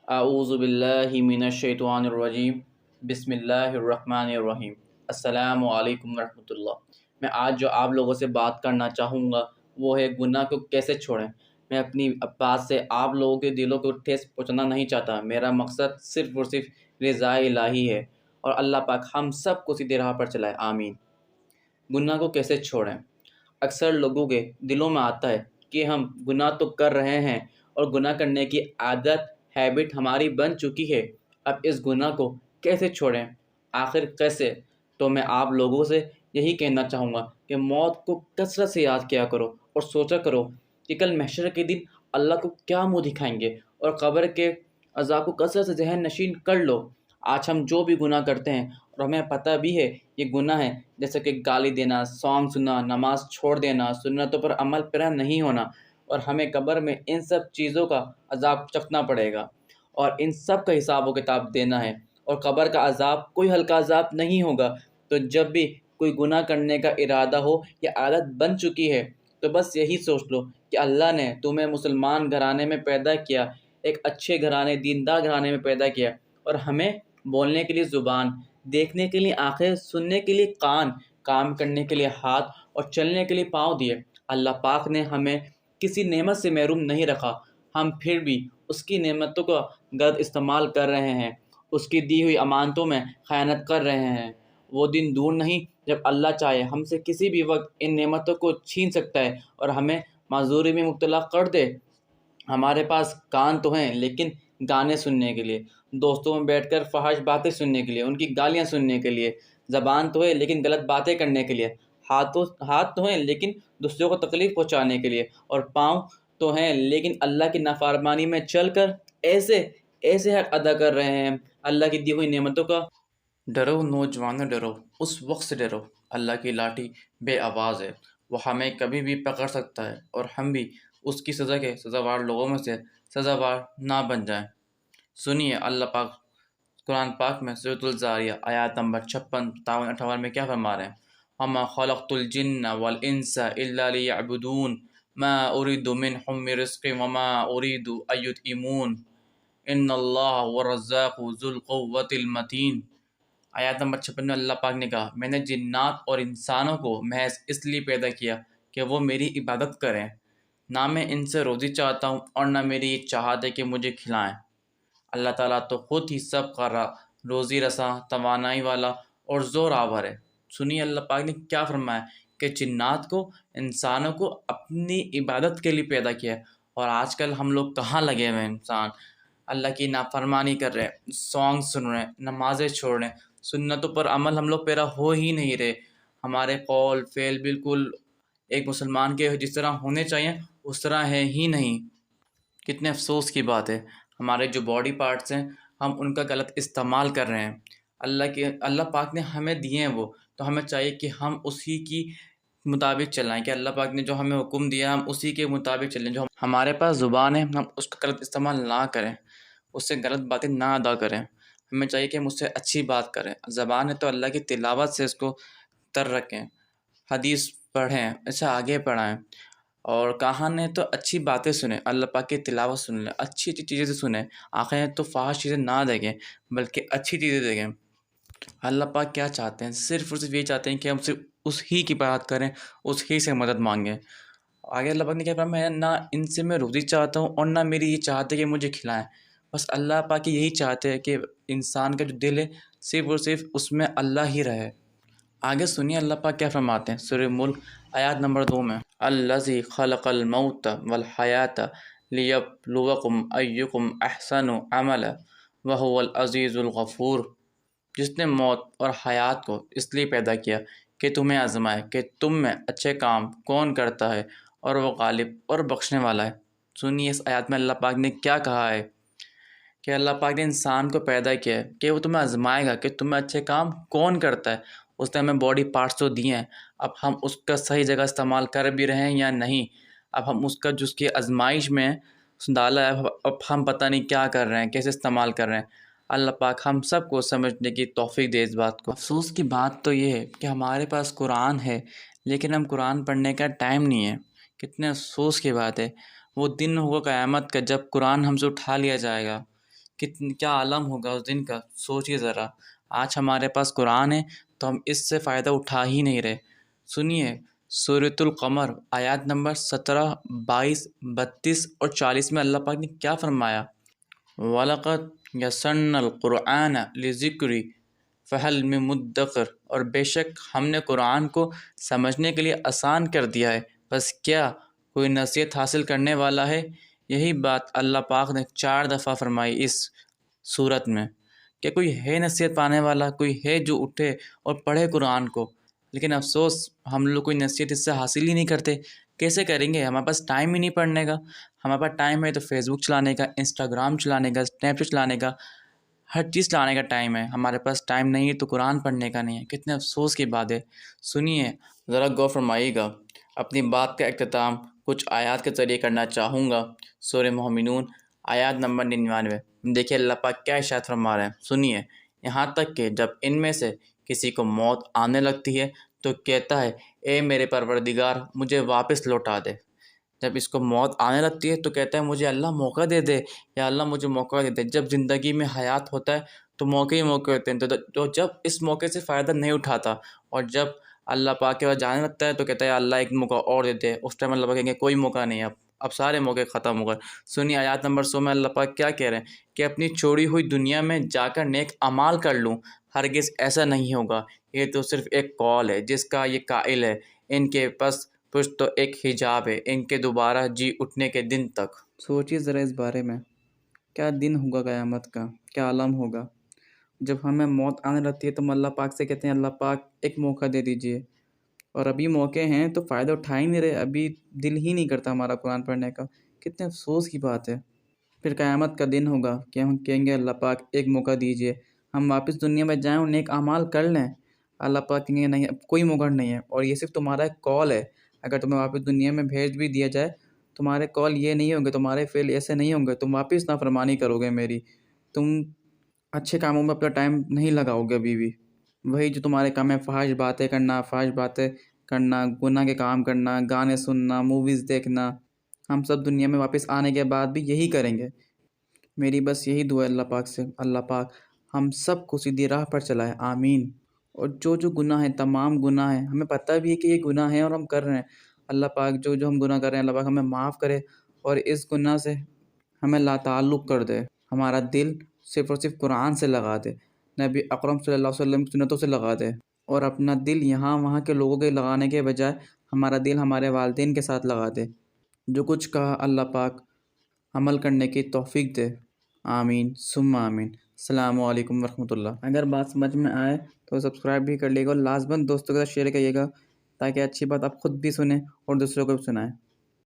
اعوذ باللہ من الشیطان الرجیم، بسم اللہ الرحمن الرحیم۔ السلام علیکم ورحمۃ اللہ۔ میں آج جو آپ لوگوں سے بات کرنا چاہوں گا وہ ہے گناہ کو کیسے چھوڑیں۔ میں اپنی بات سے آپ لوگوں کے دلوں کو ٹھیس پہنچانا نہیں چاہتا۔ میرا مقصد صرف اور صرف رضا الہی ہے، اور اللہ پاک ہم سب کو سیدھی راہ پر چلائے، آمین۔ گناہ کو کیسے چھوڑیں؟ اکثر لوگوں کے دلوں میں آتا ہے کہ ہم گناہ تو کر رہے ہیں، اور گناہ کرنے کی عادت ہیبٹ ہماری بن چکی ہے، اب اس گناہ کو کیسے چھوڑیں؟ آخر کیسے؟ تو میں آپ لوگوں سے یہی کہنا چاہوں گا کہ موت کو کثرت سے یاد کیا کرو، اور سوچا کرو کہ کل محشر کے دن اللہ کو کیا منہ دکھائیں گے، اور قبر کے عذاب کو کثرت سے ذہن نشین کر لو۔ آج ہم جو بھی گناہ کرتے ہیں اور ہمیں پتہ بھی ہے یہ گناہ ہے، جیسے کہ گالی دینا، سانگ سننا، نماز چھوڑ دینا، سنتوں پر عمل پیرا نہیں ہونا، اور ہمیں قبر میں ان سب چیزوں کا عذاب چکھنا پڑے گا، اور ان سب کا حساب و کتاب دینا ہے، اور قبر کا عذاب کوئی ہلکا عذاب نہیں ہوگا۔ تو جب بھی کوئی گناہ کرنے کا ارادہ ہو یا عادت بن چکی ہے تو بس یہی سوچ لو کہ اللہ نے تمہیں مسلمان گھرانے میں پیدا کیا، ایک اچھے گھرانے، دیندار گھرانے میں پیدا کیا، اور ہمیں بولنے کے لیے زبان، دیکھنے کے لیے آنکھیں، سننے کے لیے کان، کام کرنے کے لیے ہاتھ، اور چلنے کے لیے پاؤں دیے۔ اللہ پاک نے ہمیں کسی نعمت سے محروم نہیں رکھا، ہم پھر بھی اس کی نعمتوں کا غلط استعمال کر رہے ہیں، اس کی دی ہوئی امانتوں میں خیانت کر رہے ہیں۔ وہ دن دور نہیں جب اللہ چاہے ہم سے کسی بھی وقت ان نعمتوں کو چھین سکتا ہے اور ہمیں معذوری میں مبتلا کر دے۔ ہمارے پاس کان تو ہیں لیکن گانے سننے کے لیے، دوستوں میں بیٹھ کر فحش باتیں سننے کے لیے، ان کی گالیاں سننے کے لیے، زبان تو ہے لیکن غلط باتیں کرنے کے لیے، ہاتھ تو ہیں لیکن دوسروں کو تکلیف پہنچانے کے لیے، اور پاؤں تو ہیں لیکن اللہ کی نافرمانی میں چل کر ایسے ایسے حق ادا کر رہے ہیں۔ اللہ کی دی ہوئی نعمتوں کا ڈرو نوجوانوں، ڈرو اس وقت سے ڈرو، اللہ کی لاٹھی بے آواز ہے، وہ ہمیں کبھی بھی پکڑ سکتا ہے، اور ہم بھی اس کی سزا کے سزاوار لوگوں میں سے سزاوار نہ بن جائیں۔ سنیے اللہ پاک قرآن پاک میں سورۃ الزاریہ آیات نمبر 56، 57، 58 میں کیا فرما رہے ہیں؟ وَمَا خَلَقْتُ الْجِنَّ وَالْإِنسَ إِلَّا لِيَعْبُدُونِ مَا أُرِيدُ مِنْهُم مِّن رِّزْقٍ وَمَا أُرِيدُ أَن يُطْعِمُونِ إِنَّ اللَّهَ هُوَ الرَّزَّاقُ ذُو الْقُوَّةِ الْمَتِينُ۔ آیات نمبر 56 میں اللہ پاک نے کہا، میں نے جنات اور انسانوں کو محض اس لیے پیدا کیا کہ وہ میری عبادت کریں، نہ میں ان سے روزی چاہتا ہوں اور نہ میری یہ چاہت ہے کہ مجھے کھلائیں۔ اللہ تعالیٰ تو خود ہی سب کا روزی رساں، توانائی والا اور زور آور ہے۔ سنیے اللہ پاک نے کیا فرمایا کہ جنات کو، انسانوں کو اپنی عبادت کے لیے پیدا کیا ہے، اور آج کل ہم لوگ کہاں لگے ہوئے ہیں؟ انسان اللہ کی نافرمانی کر رہے ہیں، سانگ سن رہے ہیں، نمازیں چھوڑ رہے ہیں، سنتوں پر عمل ہم لوگ پیرا ہو ہی نہیں رہے۔ ہمارے قول فعل بالکل ایک مسلمان کے جس طرح ہونے چاہیے اس طرح ہے ہی نہیں۔ کتنے افسوس کی بات ہے، ہمارے جو باڈی پارٹس ہیں ہم ان کا غلط استعمال کر رہے ہیں۔ اللہ پاک نے ہمیں دیے ہیں وہ، تو ہمیں چاہیے کہ ہم اسی کی مطابق چلائیں، کہ اللہ پاک نے جو ہمیں حکم دیا ہم اسی کے مطابق چلیں۔ جو ہمارے پاس زبان ہے ہم اس کا غلط استعمال نہ کریں، اس سے غلط باتیں نہ ادا کریں۔ ہمیں چاہیے کہ ہم اس سے اچھی بات کریں۔ زبان ہے تو اللہ کی تلاوت سے اس کو تر رکھیں، حدیث پڑھیں، اسے آگے پڑھائیں، اور کان ہے تو اچھی باتیں سنیں، اللہ پاک کی تلاوت سن لیں، اچھی اچھی چیزیں سنیں۔ آنکھیں ہیں تو فحش چیزیں نہ دیکھیں بلکہ اچھی چیزیں دیکھیں۔ اللہ پاک کیا چاہتے ہیں؟ صرف اور صرف یہ چاہتے ہیں کہ ہم صرف اس ہی کی بات کریں، اس ہی سے مدد مانگیں۔ آگے اللہ پاک نے کیا فرمایا؟ نہ ان سے میں روزی چاہتا ہوں اور نہ میری یہ چاہتے کہ مجھے کھلائیں۔ بس اللہ پاک یہی چاہتے ہیں کہ انسان کا جو دل ہے صرف اور صرف اس میں اللہ ہی رہے۔ آگے سنیے اللہ پاک کیا فرماتے ہیں سورہ ملک آیات نمبر 2 میں، الذی خلق الموت والحیات لیبلوکم ایکم احسن عملا وہو العزیز الغفور۔ جس نے موت اور حیات کو اس لیے پیدا کیا کہ تمہیں آزمائے کہ تم میں اچھے کام کون کرتا ہے، اور وہ غالب اور بخشنے والا ہے۔ سنیے اس آیات میں اللہ پاک نے کیا کہا ہے کہ اللہ پاک نے انسان کو پیدا کیا ہے کہ وہ تمہیں آزمائے گا کہ تمہیں اچھے کام کون کرتا ہے۔ اس نے ہمیں باڈی پارٹس تو دیے ہیں، اب ہم اس کا صحیح جگہ استعمال کر بھی رہے ہیں یا نہیں۔ اب ہم اس کا جس کی آزمائش میں ڈالا ہے، اب ہم پتہ نہیں کیا کر رہے ہیں، کیسے استعمال کر رہے ہیں۔ اللہ پاک ہم سب کو سمجھنے کی توفیق دے اس بات کو۔ افسوس کی بات تو یہ ہے کہ ہمارے پاس قرآن ہے لیکن ہم قرآن پڑھنے کا ٹائم نہیں ہے۔ کتنے افسوس کی بات ہے، وہ دن ہوگا قیامت کا جب قرآن ہم سے اٹھا لیا جائے گا، کیا عالم ہوگا اس دن کا، سوچیے ذرا۔ آج ہمارے پاس قرآن ہے تو ہم اس سے فائدہ اٹھا ہی نہیں رہے۔ سنیے سورۃ القمر آیات نمبر 17، 22، 32 اور 40 میں اللہ پاک نے کیا فرمایا؟ وَلَقَدْ يَسَّرْنَا الْقُرْآنَ لِلذِّكْرِ فَهَلْ مِن مُدَّكِرٍ، اور بے شک ہم نے قرآن کو سمجھنے کے لیے آسان کر دیا ہے، بس کیا کوئی نصیحت حاصل کرنے والا ہے؟ یہی بات اللہ پاک نے 4 دفعہ فرمائی اس صورت میں کہ کوئی ہے نصیحت پانے والا، کوئی ہے جو اٹھے اور پڑھے قرآن کو۔ لیکن افسوس ہم لوگ کوئی نصیحت اس سے حاصل ہی نہیں کرتے۔ کیسے کریں گے؟ ہمارے پاس ٹائم ہی نہیں پڑھنے کا۔ ہمارے پاس ٹائم ہے تو فیس بک چلانے کا، انسٹاگرام چلانے کا، اسنیپ چیٹ چلانے کا، ہر چیز چلانے کا ٹائم ہے۔ ہمارے پاس ٹائم نہیں ہے تو قرآن پڑھنے کا نہیں ہے۔ کتنے افسوس کی بات ہے۔ سنیے ذرا غور فرمائیے گا۔ اپنی بات کا اختتام کچھ آیات کے ذریعے کرنا چاہوں گا۔ سورہ مومنون آیات نمبر 99۔ دیکھیے اللہ پاک کیا ارشاد فرما رہے ہیں، سنیے۔ یہاں تک کہ جب ان میں سے کسی کو موت آنے لگتی ہے تو کہتا ہے اے میرے پروردگار مجھے واپس لوٹا دے۔ جب اس کو موت آنے لگتی ہے تو کہتا ہے مجھے اللہ موقع دے دے، یا اللہ مجھے موقع دے دے۔ جب زندگی میں حیات ہوتا ہے تو موقع ہی موقع ہوتے ہیں، تو جب اس موقع سے فائدہ نہیں اٹھاتا، اور جب اللہ پاک کے پاس جانے لگتا ہے تو کہتا ہے اللہ ایک موقع اور دے دے۔ اس ٹائم اللہ پاک کہیں گے کوئی موقع نہیں، اب سارے موقع ختم ہو گئے۔ سنیے آیات نمبر 100 میں اللہ پاک کیا کہہ رہے ہیں کہ اپنی چھوڑی ہوئی دنیا میں جا کر نیک اعمال کر لوں، ہرگز ایسا نہیں ہوگا۔ یہ تو صرف ایک قول ہے جس کا یہ قائل ہے، ان کے پس پشت تو ایک حجاب ہے ان کے دوبارہ جی اٹھنے کے دن تک۔ سوچیے ذرا اس بارے میں، کیا دن ہوگا قیامت کا، کیا عالم ہوگا۔ جب ہمیں موت آنے لگتی ہے تو ہم اللہ پاک سے کہتے ہیں اللہ پاک ایک موقع دے دیجئے، اور ابھی موقع ہیں تو فائدہ اٹھا ہی نہیں رہے، ابھی دل ہی نہیں کرتا ہمارا قرآن پڑھنے کا۔ کتنے افسوس کی بات ہے۔ پھر قیامت کا دن ہوگا کہ ہم کہیں گے اللہ پاک ایک موقع دیجئے، ہم واپس دنیا میں جائیں اور نیک اعمال کر لیں۔ اللہ پاک کہیں گے نہیں، اب کوئی موقع نہیں ہے، اور یہ صرف تمہارا ایک کال ہے۔ اگر تمہیں واپس دنیا میں بھیج بھی دیا جائے، تمہارے کال یہ نہیں ہوں گے، تمہارے فعل ایسے نہیں ہوں گے، تم واپس نافرمانی کرو گے میری، تم اچھے کاموں میں اپنا ٹائم نہیں لگاؤ گے ابھی بھی۔ وہی جو تمہارے کام ہے فحش باتیں کرنا، گناہ کے کام کرنا، گانے سننا، موویز دیکھنا، ہم سب دنیا میں واپس آنے کے بعد بھی یہی کریں گے۔ میری بس یہی دعا ہے اللہ پاک سے، اللہ پاک ہم سب کو سیدھی راہ پر چلائے، آمین۔ اور جو گناہ ہیں، تمام گناہ ہیں، ہمیں پتہ بھی ہے کہ یہ گناہ ہیں اور ہم کر رہے ہیں، اللہ پاک جو ہم گناہ کر رہے ہیں اللہ پاک ہمیں معاف کرے، اور اس گناہ سے ہمیں لا تعلق کر دے، ہمارا دل صرف اور صرف قرآن سے لگا دے، نبی اکرم صلی اللہ علیہ وسلم کی سنتوں سے لگا دے، اور اپنا دل یہاں وہاں کے لوگوں کے لگانے کے بجائے ہمارا دل ہمارے والدین کے ساتھ لگا دے۔ جو کچھ کہا اللہ پاک عمل کرنے کی توفیق دے، آمین ثم آمین۔ السلام علیکم ورحمۃ اللہ۔ اگر بات سمجھ میں آئے تو سبسکرائب بھی کر لیے گا، اور لازماً دوستوں کے ساتھ شیئر کریے گا تاکہ اچھی بات آپ خود بھی سنیں اور دوسروں کو بھی سنائیں۔